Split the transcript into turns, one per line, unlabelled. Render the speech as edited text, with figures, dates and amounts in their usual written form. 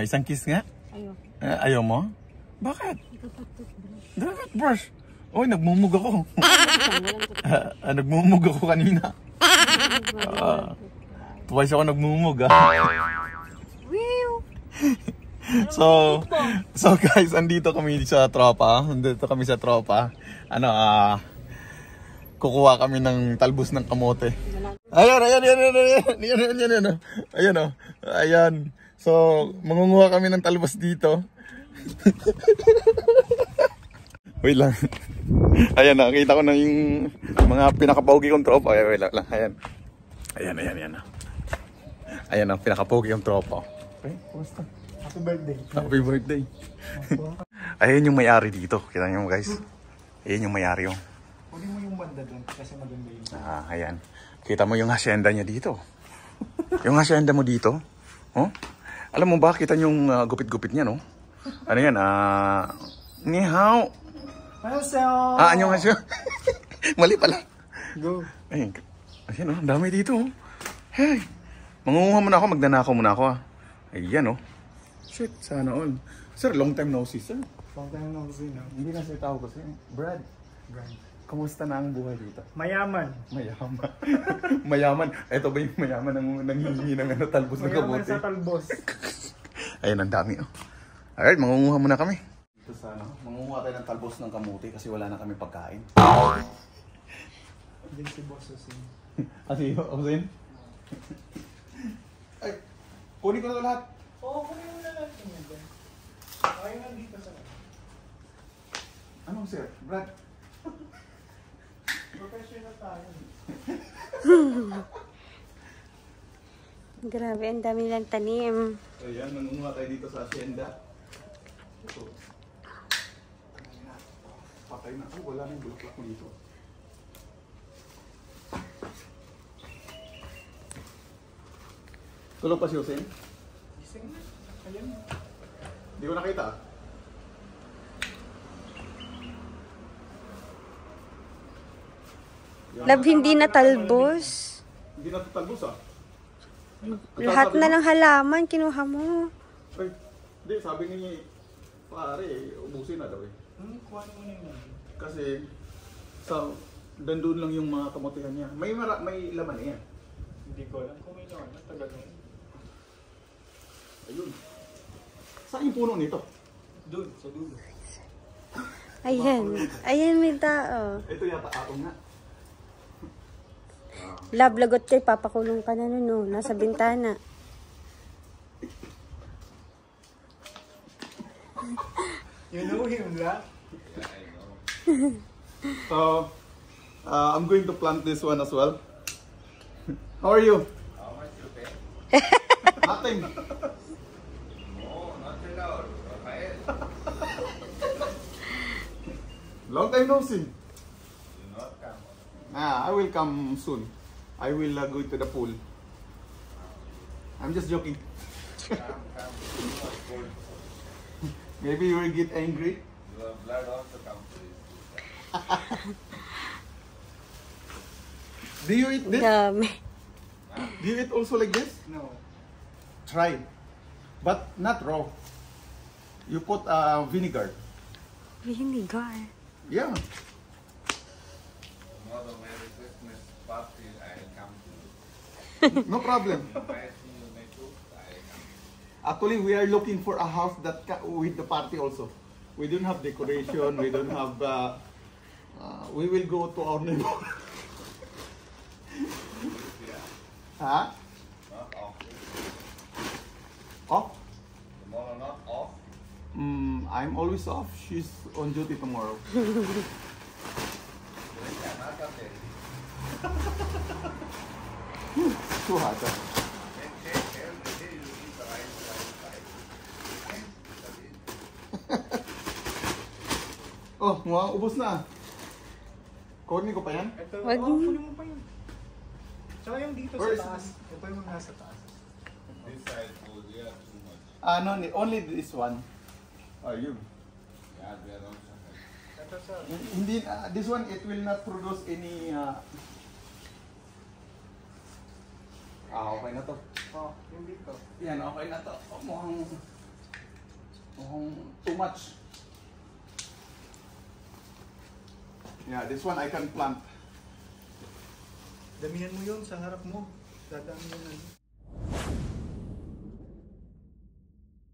Isang kiss nga?
Ayaw.
Ayaw mo? Bakit? Toothbrush. Oy, nagmumug ako. Nagmumug ako kanina. Twice ako nagmumug So guys, andito kami sa tropa. Andito kami sa tropa. Kukuha kami ng talbos ng kamote. Ayan. So, mangunguha kami ng talbos dito. Wait lang. Ayan, nakita ko na yung mga pinakapogi kong tropa. Wait lang. Ayan. Ayan ang pinakapogi kong tropa. Okay, kumusta?
Happy birthday.
Happy birthday. Ayan yung may-ari dito. Kita nyo guys. Ayan yung may-ari yung.
Kunin mo yung banda doon kasi maganda yun.
Ayan. Kita mo yung hacienda niya dito. Yung hacienda mo dito. Oh? Alam mo ba, kita yung gupit-gupit niya, no? Ano yan? Ni hao. Anyong hasyo. Mali pala.
Go.
Ayan, ang dami dito. Hey, mangunguha muna ako, magdanakaw muna ako. Ayan, Shit, sana all. Sir, long time no see, sir.
Long time no see, no?
Hindi na siya tawag kasi. Brad, kamusta na ang buhay dito?
Mayaman.
Mayaman. Ito ba yung mayaman ng nanghihingi ng talbos ng kabote?
Mayaman sa talbos.
Ayun, ang dami, Alright, mangunguha muna kami. Ito sana, mangunguha tayo ng talbos ng kamote kasi wala na kami pagkain.
Hindi si Boss Osin.
Si Osin? Ay, kunin ko na ito lahat.
Oo, kunin mo na lahat. Ayaw na dito sa
Anong sir? Brad?
Professional tayo.
Grabe, ang dami lang tanim.
Ayan, mangunguha tayo dito sa hacienda. Ito. Patay na. Wala na yung bulaklak mo dito. Tulog pa si Osin?
Gising na. Ayan.
Hindi ko nakita.
Love, hindi na talbos.
Hindi na talbos
Lahat na ng halaman, kinuha mo.
Ay, hindi. Sabi ni pare, ubusin na daw
Kuha mo na yun.
Kasi, dandun lang yung mga kamotihan niya. May laman yan.
Hindi ko alam kung may naman. Tagal na yun.
Ayun. Saan yung puno nito?
Doon, sa dulo.
Ayan may tao.
Ito yata atong nga.
Love, lagot kay papakulong ka na nun, nasa bintana.
You know him, la?
Yeah, I know. So, I'm going to plant this one as well. How are you?
How much you pay?
Nothing.
No, not allowed. Rafael,
Long time no see.
do not come.
I will come soon. I will go to the pool. I'm just joking.
Come. You are cold.
Maybe you will get angry.
Your blood also comes to this.
Do you eat this?
Dami.
Do you eat also like this?
No.
Try. But not raw. You put vinegar.
Vinegar.
Yeah.
Tomorrow, Merry Christmas party, I will come to you.
No problem.
If I see you may cook, I will come.
Actually, we are looking for a house that with the party also. We don't have decoration. We don't have. We will go to our neighbor.
Yeah,
Huh?
not off.
Off?
Tomorrow not off.
I'm always off. She's on duty tomorrow.
Then another day.
Too hot.
Then every day you eat rice.
Oh, ubos na. Kunin ko pa yan?
Ito,
Wag mo.
kunin mo pa yun. Tsaka yung dito
Where is
sa taas. Ito yung nasa taas.
This side food, yeah, too much.
No, only this one. You.
Yeah, they are also.
Ito sa...
Hindi, this one, it will not produce any... okay na to.
Oh, yung dito.
Yan, okay na to. Mukhang too much. Yeah, this one I can plant.
Damihan mo yun sa harap mo. Dadami yun.